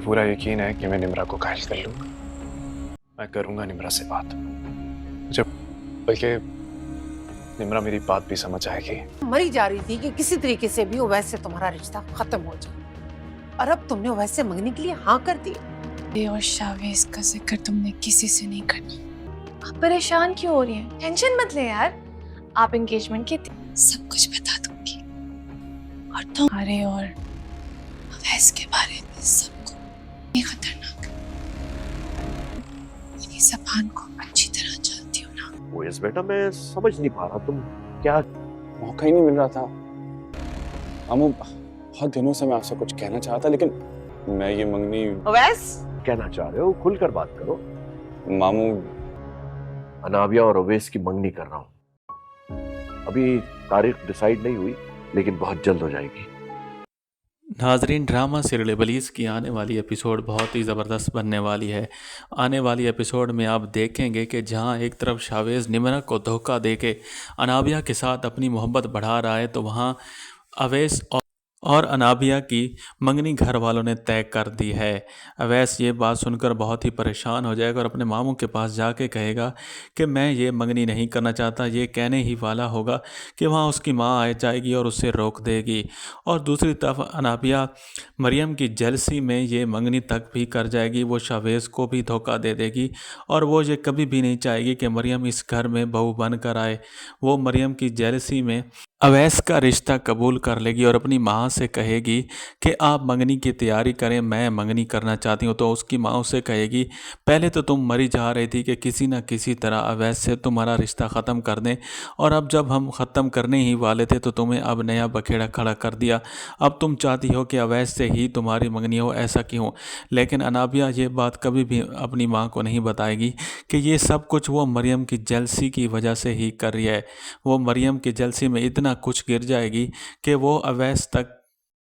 पूरा यकीन है कि मैं निम्रा को घायल कर लूंगा। मैं करूंगा निम्रा से बात, मुझे बल्कि निम्रा मेरी बात भी समझ आएगी। मरी जा रही थी कि किसी तरीके से भी उवैस से तुम्हारा रिश्ता खत्म हो जाए, और अब तुमने उवैस से मंगने के लिए हाँ कर दी। और शावेज का जिक्र तुमने किसी से नहीं करना। आप परेशान क्यों हो रही हैं? टेंशन मत ले यार, आप एंगेजमेंट के सब कुछ बता दूंगी। और तुम्हारे और अवैस के बारे में सबको ये खतरनाक मेरी ज़बान को अच्छी तरह जानती हो ना। वो यस बेटा, मैं समझ नहीं पा रहा तुम क्या। मौका ही नहीं मिल रहा था अम्मू। बहुत दिनों से मैं आपसे कुछ कहना चाहता, लेकिन मैं ये मंगनी। उवैस, कहना चाह रहे हो खुलकर बात करो। मामू, अनाबिया और अवैस की मंगनी कर रहा हूँ। अभी तारीख डिसाइड नहीं हुई, लेकिन बहुत जल्द हो जाएगी। नाजरीन, ड्रामा सीरियल इब्लीस की आने वाली एपिसोड बहुत ही ज़बरदस्त बनने वाली है। आने वाली एपिसोड में आप देखेंगे कि जहां एक तरफ शावेज़ निम्रा को धोखा देके अनाबिया के साथ अपनी मोहब्बत बढ़ा रहा है, तो वहां अवैस और अनाबिया की मंगनी घर वालों ने तय कर दी है। अवैस ये बात सुनकर बहुत ही परेशान हो जाएगा और अपने मामू के पास जाके कहेगा कि मैं ये मंगनी नहीं करना चाहता। ये कहने ही वाला होगा कि वहाँ उसकी माँ आ जाएगी और उसे रोक देगी। और दूसरी तरफ अनाबिया मरियम की जेलसी में ये मंगनी तक भी कर जाएगी। वो शावेज़ को भी धोखा दे देगी और वो ये कभी भी नहीं चाहेगी कि मरियम इस घर में बहू बन कर आए। वो मरियम की जेलसी में अवैस का रिश्ता कबूल कर लेगी और अपनी माँ से कहेगी कि आप मंगनी की तैयारी करें, मैं मंगनी करना चाहती हूँ। तो उसकी माँ उसे कहेगी, पहले तो तुम मरी जा रही थी कि किसी न किसी तरह अवैस से तुम्हारा रिश्ता ख़त्म कर दें, और अब जब हम ख़त्म करने ही वाले थे तो तुम्हें अब नया बखेड़ा खड़ा कर दिया। अब तुम चाहती हो कि अवैस से ही तुम्हारी मंगनी हो, ऐसा क्यों? लेकिन अनाबिया ये बात कभी भी अपनी माँ को नहीं बताएगी कि ये सब कुछ वो मरियम की जेलसी की वजह से ही कर रही है। वो मरियम की जेलसी में इतना कुछ गिर जाएगी कि वो अवैस तक